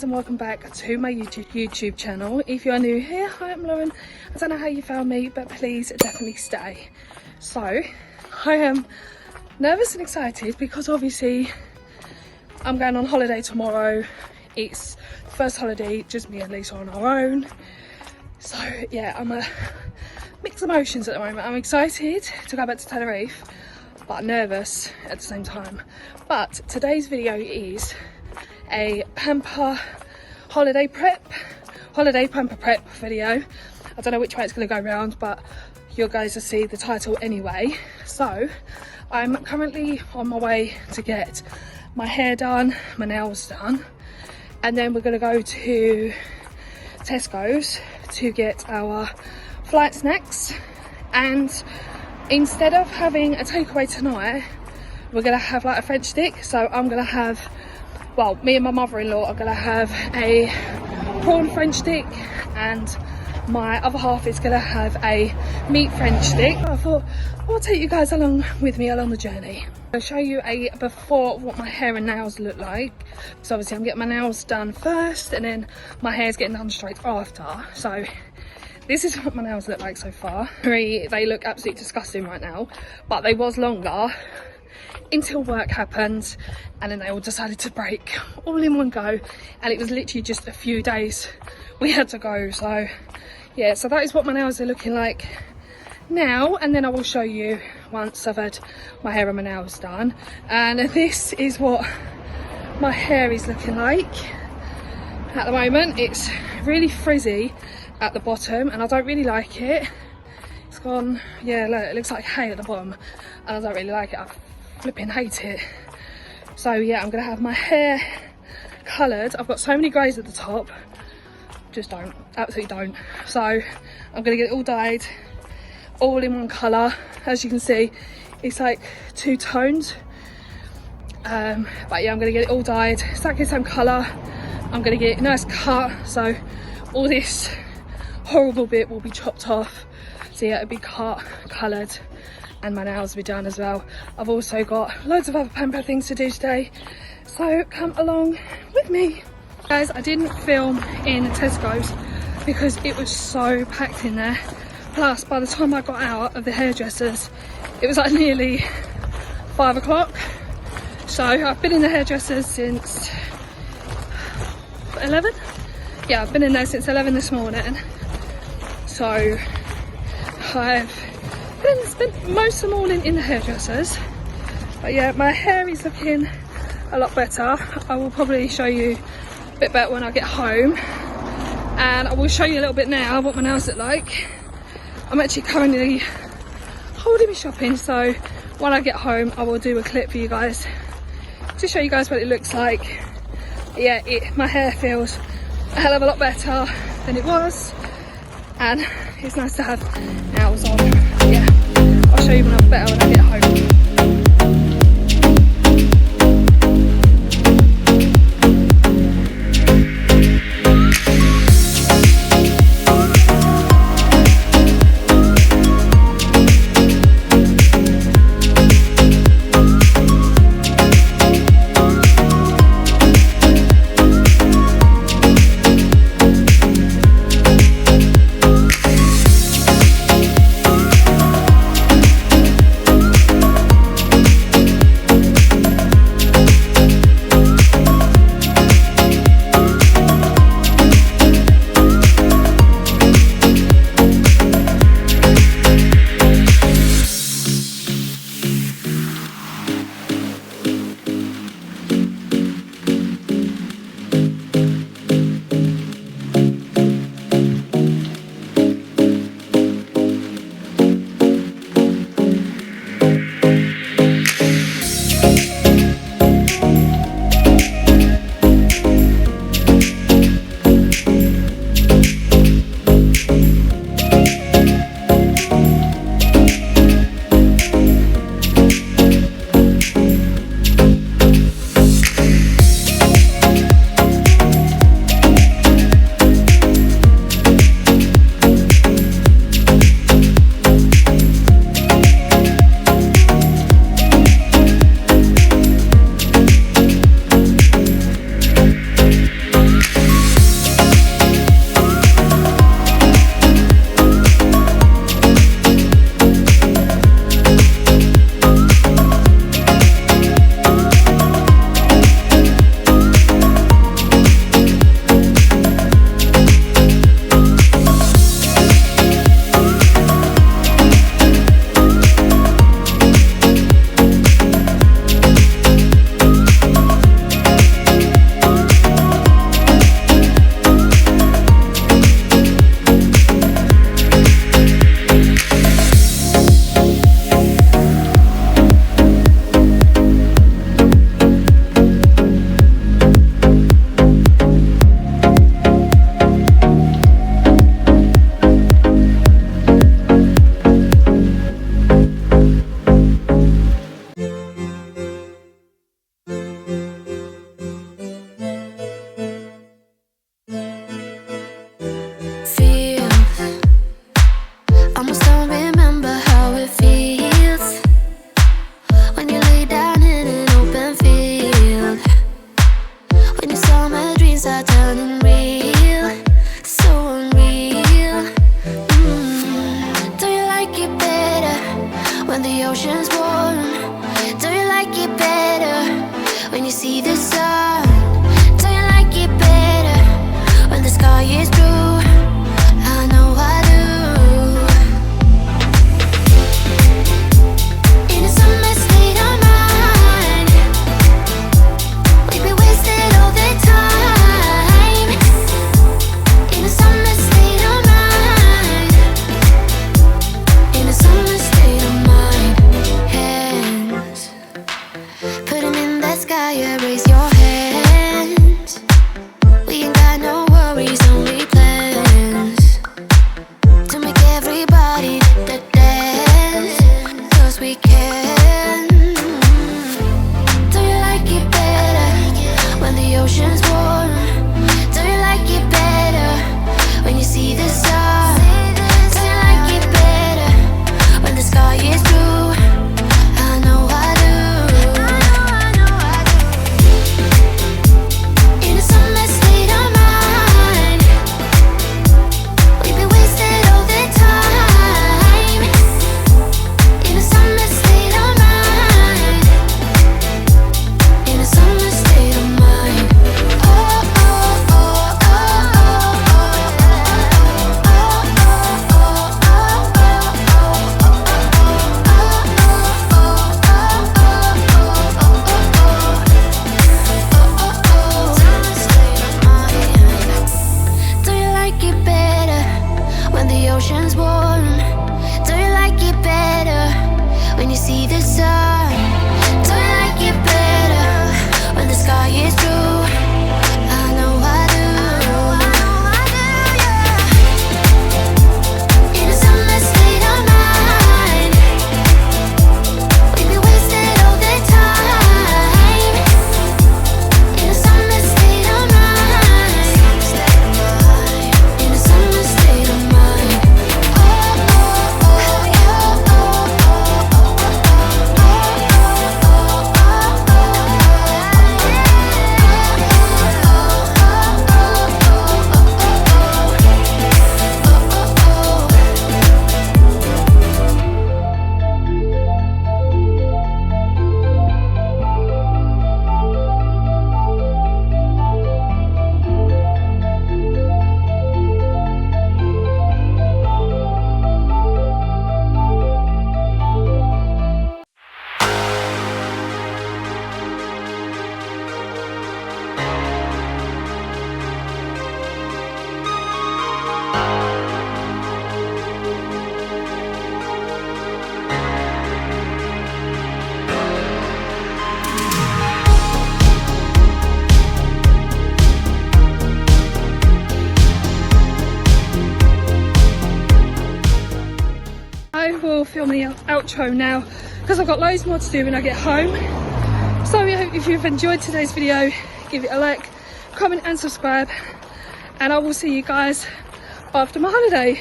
And welcome back to my YouTube channel. If you are new here, hi, I'm Lauren. I don't know how you found me, but please definitely stay. So I am nervous and excited because obviously I'm going on holiday tomorrow. It's the first holiday just me and Lisa on our own, so yeah, I'm a mixed emotions at the moment. I'm excited to go back to Tenerife but nervous at the same time. But today's video is a Pamper holiday Pamper prep video. I don't know which way it's going to go around, but you guys will see the title anyway. So I'm currently on my way to get my hair done, my nails done, and then we're going to go to Tesco's to get our flight snacks. And instead of having a takeaway tonight, we're going to have like a French stick. So I'm going to have, well, me and my mother-in-law are going to have a prawn French stick, and my other half is going to have a meat French stick. I thought I'll take you guys along with me along the journey. I'll show you a before of what my hair and nails look like. So obviously I'm getting my nails done first and then my hair's getting done straight after. So this is what my nails look like so far. They look absolutely disgusting right now, but they was longer until work happened, and then they all decided to break all in one go, and it was literally just a few days we had to go. So yeah, so that is what my nails are looking like now, and then I will show you once I've had my hair and my nails done. And this is what my hair is looking like at the moment. It's really frizzy at the bottom and I don't really like it. It's gone, yeah, look, it looks like hay at the bottom and I don't really like it. I flipping hate it. So yeah, I'm gonna have my hair coloured. I've got so many greys at the top, just don't, absolutely don't. So I'm gonna get it all dyed, all in one colour. As you can see, it's like two tones, but yeah, I'm gonna get it all dyed exactly the same colour. I'm gonna get a nice cut, so all this horrible bit will be chopped off. So yeah, it'll be cut, coloured, and my nails will be done as well. I've also got loads of other Pamper things to do today, so come along with me. Guys, I didn't film in Tesco's because it was so packed in there. Plus, by the time I got out of the hairdressers, it was like nearly 5 o'clock. So I've been in the hairdressers since 11? Yeah, I've been in there since 11 this morning. So I've spent most of the morning in the hairdressers. But yeah, my hair is looking a lot better. I will probably show you a bit better when I get home. And I will show you a little bit now what my nails look like. I'm actually currently holding my shopping, so when I get home I will do a clip for you guys to show you guys what it looks like. Yeah, my hair feels a hell of a lot better than it was, and it's nice to have nails on. Yeah, I'll show you better when I get home. are turning real, so unreal. Do you like it better when the ocean's warm? Do you like it better when you see the sun? Do you like it better when the sky is blue? I know I do. In a summer state of mind, we'd be wasted all the time. In a summer state of mind, in a summer state of mind. Hands, put 'em in the sky, raise your hands. We ain't got no worries, only plans to make everybody dance, 'cause we can. Do you like it better when the ocean's warm? Do you like it better when you see the sun? Do you like it better when the sky is blue? I know I do. In a summer state of mind, we'd be wasted all the time. In a summer state of mind, in a summer state of mind. Oh, oh, oh, oh, oh, do you like it better when the ocean's warm? Do you like it better when you see the sun? Do you like it better when the sky is blue? I know I do. In a summer state of mind, we'd be wasted all the time. In a summer state of mind, in a summer state of mind. Oh, oh, oh, oh, oh, oh, I will film the outro now because I've got loads more to do when I get home. So if you've enjoyed today's video, give it a like, comment and subscribe, and I will see you guys after my holiday.